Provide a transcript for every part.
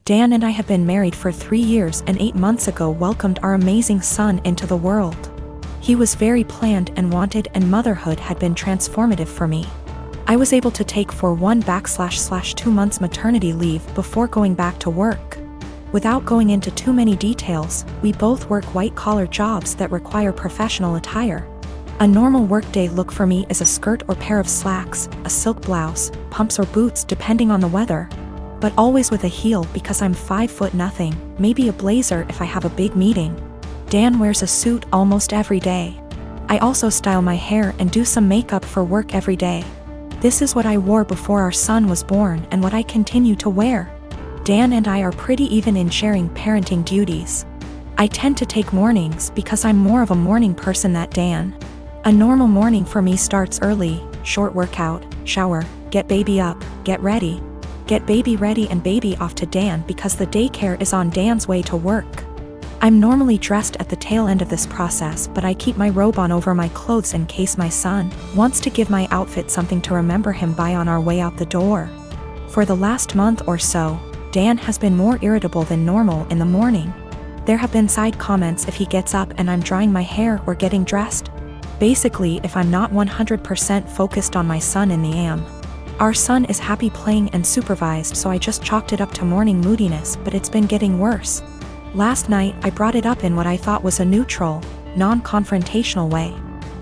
Dan and I have been married for 3 years and 8 months ago welcomed our amazing son into the world. He was very planned and wanted, and motherhood had been transformative for me. I was able to take for 1/2 months maternity leave before going back to work. Without going into too many details, we both work white-collar jobs that require professional attire. A normal workday look for me is a skirt or pair of slacks, a silk blouse, pumps or boots depending on the weather, but always with a heel because I'm 5'0", maybe a blazer if I have a big meeting. Dan wears a suit almost every day. I also style my hair and do some makeup for work every day. This is what I wore before our son was born and what I continue to wear. Dan and I are pretty even in sharing parenting duties. I tend to take mornings because I'm more of a morning person than Dan. A normal morning for me starts early: short workout, shower, get baby up, get baby ready and baby off to Dan because the daycare is on Dan's way to work. I'm normally dressed at the tail end of this process, but I keep my robe on over my clothes in case my son wants to give my outfit something to remember him by on our way out the door. For the last month or so, Dan has been more irritable than normal in the morning. There have been side comments if he gets up and I'm drying my hair or getting dressed. Basically, if I'm not 100% focused on my son in the AM. Our son is happy playing and supervised, so I just chalked it up to morning moodiness, but it's been getting worse. Last night, I brought it up in what I thought was a neutral, non-confrontational way.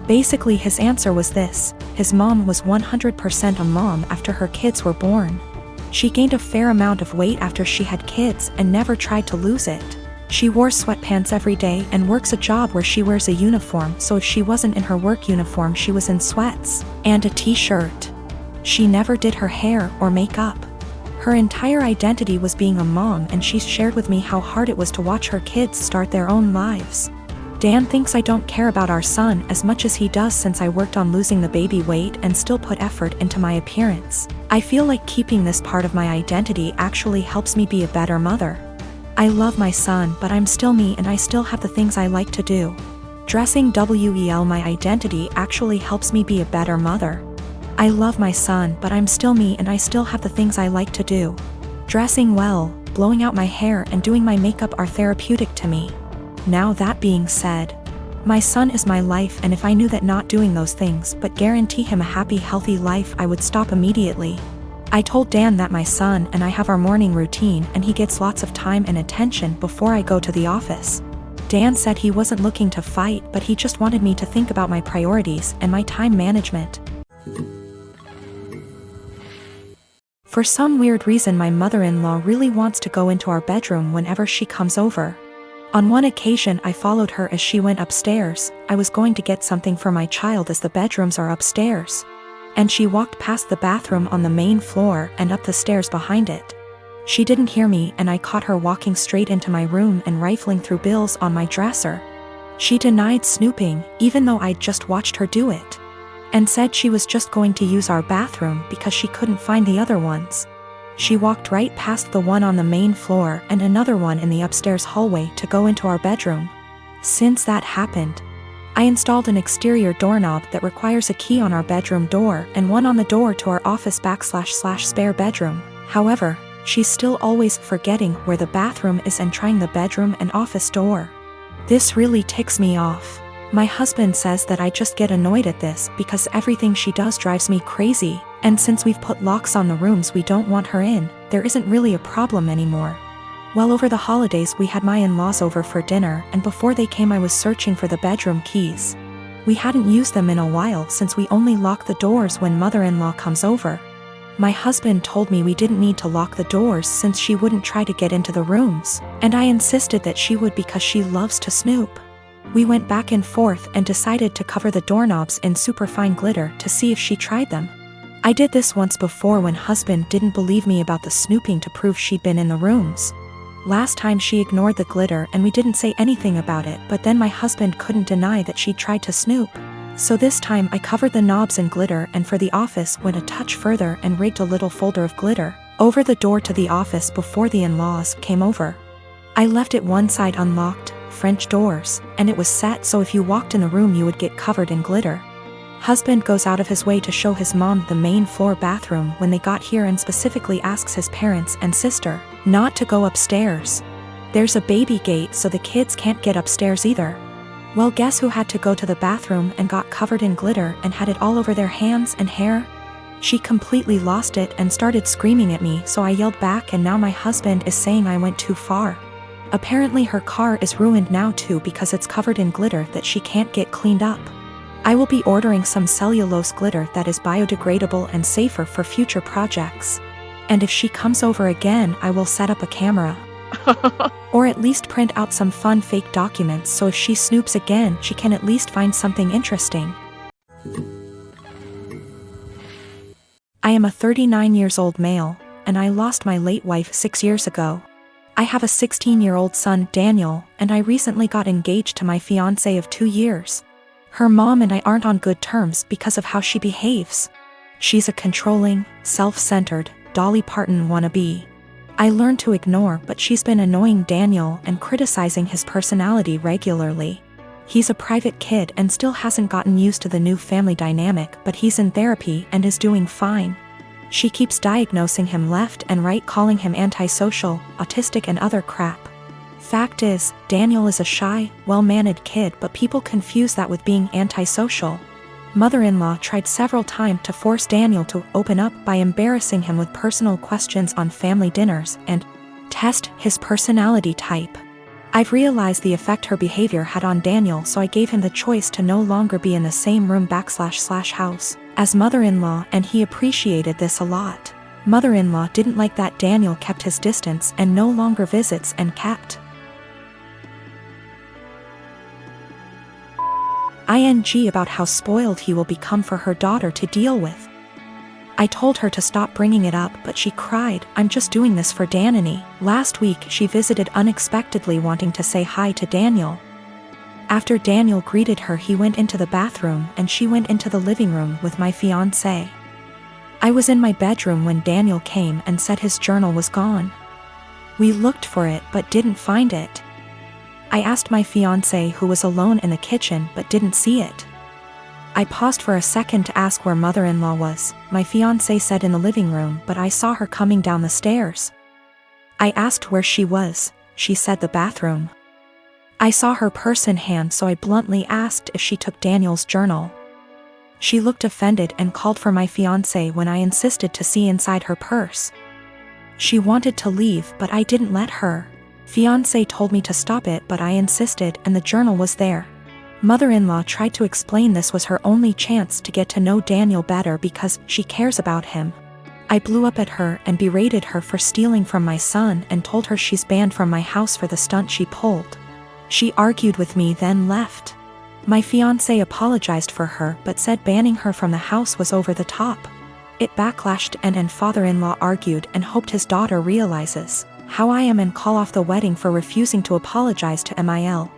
Basically, his answer was this: his mom was 100% a mom after her kids were born. She gained a fair amount of weight after she had kids and never tried to lose it. She wore sweatpants every day and works a job where she wears a uniform, so if she wasn't in her work uniform she was in sweats and a t-shirt. She never did her hair or makeup. Her entire identity was being a mom, and she shared with me how hard it was to watch her kids start their own lives. Dan thinks I don't care about our son as much as he does since I worked on losing the baby weight and still put effort into my appearance. I feel like keeping this part of my identity actually helps me be a better mother. I love my son, but I'm still me and I still have the things I like to do. Dressing well my identity actually helps me be a better mother. I love my son, but I'm still me and I still have the things I like to do. Dressing well, blowing out my hair and doing my makeup are therapeutic to me. Now that being said, my son is my life, and if I knew that not doing those things but guarantee him a happy, healthy life, I would stop immediately. I told Dan that my son and I have our morning routine and he gets lots of time and attention before I go to the office. Dan said he wasn't looking to fight, but he just wanted me to think about my priorities and my time management. For some weird reason, my mother-in-law really wants to go into our bedroom whenever she comes over. On one occasion I followed her as she went upstairs. I was going to get something for my child as the bedrooms are upstairs. And she walked past the bathroom on the main floor and up the stairs behind it. She didn't hear me, and I caught her walking straight into my room and rifling through bills on my dresser. She denied snooping, even though I'd just watched her do it, and said she was just going to use our bathroom because she couldn't find the other ones. She walked right past the one on the main floor and another one in the upstairs hallway to go into our bedroom. Since that happened, I installed an exterior doorknob that requires a key on our bedroom door and one on the door to our office / spare bedroom. However, she's still always forgetting where the bathroom is and trying the bedroom and office door. This really ticks me off. My husband says that I just get annoyed at this because everything she does drives me crazy, and since we've put locks on the rooms we don't want her in, there isn't really a problem anymore. Well, over the holidays we had my in-laws over for dinner, and before they came I was searching for the bedroom keys. We hadn't used them in a while since we only lock the doors when mother-in-law comes over. My husband told me we didn't need to lock the doors since she wouldn't try to get into the rooms, and I insisted that she would because she loves to snoop. We went back and forth and decided to cover the doorknobs in superfine glitter to see if she tried them. I did this once before when husband didn't believe me about the snooping to prove she'd been in the rooms. Last time she ignored the glitter and we didn't say anything about it, but then my husband couldn't deny that she'd tried to snoop. So this time I covered the knobs in glitter, and for the office went a touch further and rigged a little folder of glitter over the door to the office before the in-laws came over. I left it one side unlocked, French doors, and it was set so if you walked in the room you would get covered in glitter. Husband goes out of his way to show his mom the main floor bathroom when they got here and specifically asks his parents and sister Not to go upstairs. There's a baby gate so the kids can't get upstairs either. Well, guess who had to go to the bathroom and got covered in glitter and had it all over their hands and hair? She completely lost it and started screaming at me, so I yelled back, and now my husband is saying I went too far. Apparently her car is ruined now too because it's covered in glitter that she can't get cleaned up. I will be ordering some cellulose glitter that is biodegradable and safer for future projects. And if she comes over again, I will set up a camera. Or at least print out some fun fake documents so if she snoops again, she can at least find something interesting. I am a 39 years old male, and I lost my late wife 6 years ago. I have a 16-year-old son, Daniel, and I recently got engaged to my fiancé of 2 years. Her mom and I aren't on good terms because of how she behaves. She's a controlling, self-centered, Dolly Parton wannabe. I learned to ignore, but she's been annoying Daniel and criticizing his personality regularly. He's a private kid and still hasn't gotten used to the new family dynamic, but he's in therapy and is doing fine. She keeps diagnosing him left and right, calling him antisocial, autistic and other crap. Fact is, Daniel is a shy, well-mannered kid, but people confuse that with being antisocial. Mother-in-law tried several times to force Daniel to open up by embarrassing him with personal questions on family dinners and test his personality type. I've realized the effect her behavior had on Daniel, so I gave him the choice to no longer be in the same room / house as mother-in-law, and he appreciated this a lot. Mother-in-law didn't like that Daniel kept his distance and no longer visits and kept ing about how spoiled he will become for her daughter to deal with. I told her to stop bringing it up, but she cried, "I'm just doing this for Danny." Last week she visited unexpectedly, wanting to say hi to Daniel. After Daniel greeted her, he went into the bathroom and she went into the living room with my fiancé. I was in my bedroom when Daniel came and said his journal was gone. We looked for it but didn't find it. I asked my fiancé, who was alone in the kitchen, but didn't see it. I paused for a second to ask where mother-in-law was. My fiancé said in the living room, but I saw her coming down the stairs. I asked where she was. She said the bathroom. I saw her purse in hand, so I bluntly asked if she took Daniel's journal. She looked offended and called for my fiancé when I insisted to see inside her purse. She wanted to leave, but I didn't let her. Fiancé told me to stop it, but I insisted, and the journal was there. Mother-in-law tried to explain this was her only chance to get to know Daniel better because she cares about him. I blew up at her and berated her for stealing from my son and told her she's banned from my house for the stunt she pulled. She argued with me, then left. My fiancé apologized for her but said banning her from the house was over the top. It backlashed and father-in-law argued and hoped his daughter realizes how I am and call off the wedding for refusing to apologize to Mil.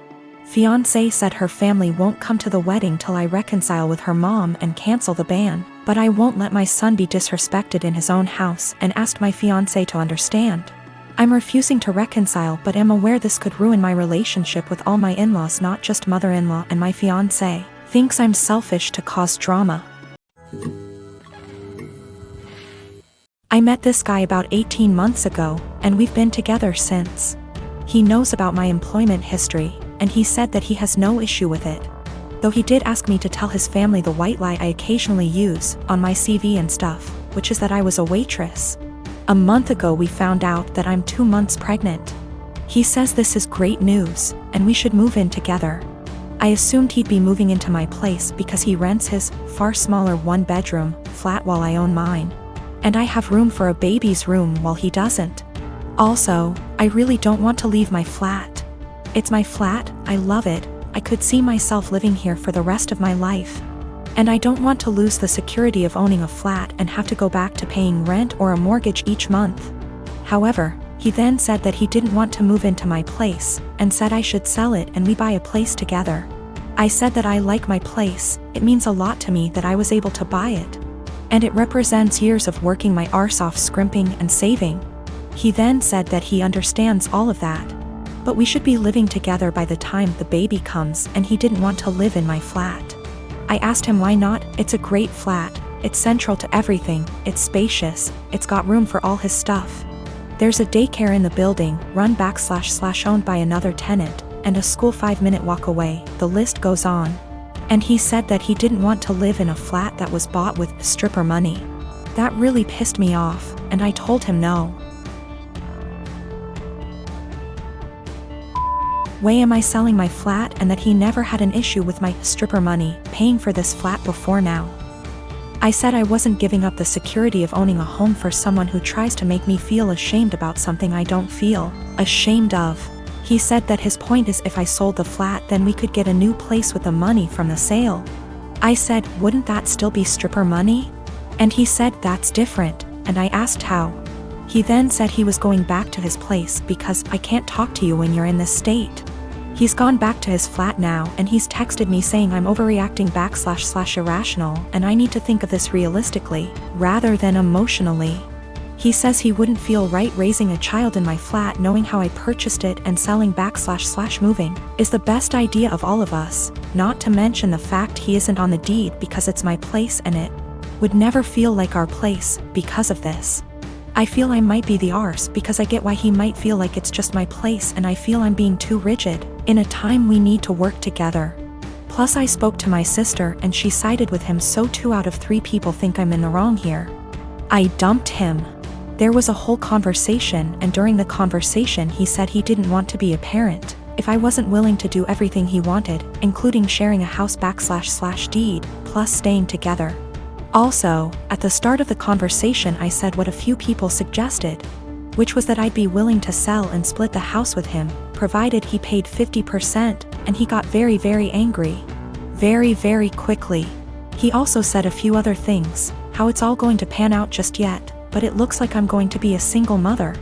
Fiancé said her family won't come to the wedding till I reconcile with her mom and cancel the ban, but I won't let my son be disrespected in his own house and asked my fiancé to understand. I'm refusing to reconcile but am aware this could ruin my relationship with all my in-laws, not just mother-in-law, and my fiancé thinks I'm selfish to cause drama. I met this guy about 18 months ago, and we've been together since. He knows about my employment history, and he said that he has no issue with it. Though he did ask me to tell his family the white lie I occasionally use on my CV and stuff, which is that I was a waitress. A month ago we found out that I'm 2 months pregnant. He says this is great news, and we should move in together. I assumed he'd be moving into my place because he rents his far smaller 1-bedroom flat while I own mine. And I have room for a baby's room while he doesn't. Also, I really don't want to leave my flat. It's my flat, I love it, I could see myself living here for the rest of my life. And I don't want to lose the security of owning a flat and have to go back to paying rent or a mortgage each month. However, he then said that he didn't want to move into my place, and said I should sell it and we buy a place together. I said that I like my place, it means a lot to me that I was able to buy it. And it represents years of working my arse off, scrimping and saving. He then said that he understands all of that, but we should be living together by the time the baby comes, and he didn't want to live in my flat. I asked him why not. It's a great flat, it's central to everything, it's spacious, it's got room for all his stuff. There's a daycare in the building, run / owned by another tenant, and a school 5-minute walk away, the list goes on. And he said that he didn't want to live in a flat that was bought with stripper money. That really pissed me off, and I told him no. Way am I selling my flat and that he never had an issue with my stripper money paying for this flat before now. I said I wasn't giving up the security of owning a home for someone who tries to make me feel ashamed about something I don't feel ashamed of. He said that his point is if I sold the flat then we could get a new place with the money from the sale. I said, wouldn't that still be stripper money? And he said that's different, and I asked how. He then said he was going back to his place because I can't talk to you when you're in this state. He's gone back to his flat now and he's texted me saying I'm overreacting / irrational and I need to think of this realistically, rather than emotionally. He says he wouldn't feel right raising a child in my flat knowing how I purchased it and selling back / moving is the best idea of all of us, not to mention the fact he isn't on the deed because it's my place and it would never feel like our place because of this. I feel I might be the arse because I get why he might feel like it's just my place and I feel I'm being too rigid, in a time we need to work together. Plus I spoke to my sister and she sided with him, so 2 out of 3 people think I'm in the wrong here. I dumped him. There was a whole conversation and during the conversation he said he didn't want to be a parent if I wasn't willing to do everything he wanted, including sharing a house back / deed, plus staying together. Also, at the start of the conversation I said what a few people suggested, which was that I'd be willing to sell and split the house with him, provided he paid 50%, and he got very, very angry. Very, very quickly. He also said a few other things, how it's all going to pan out just yet, but it looks like I'm going to be a single mother,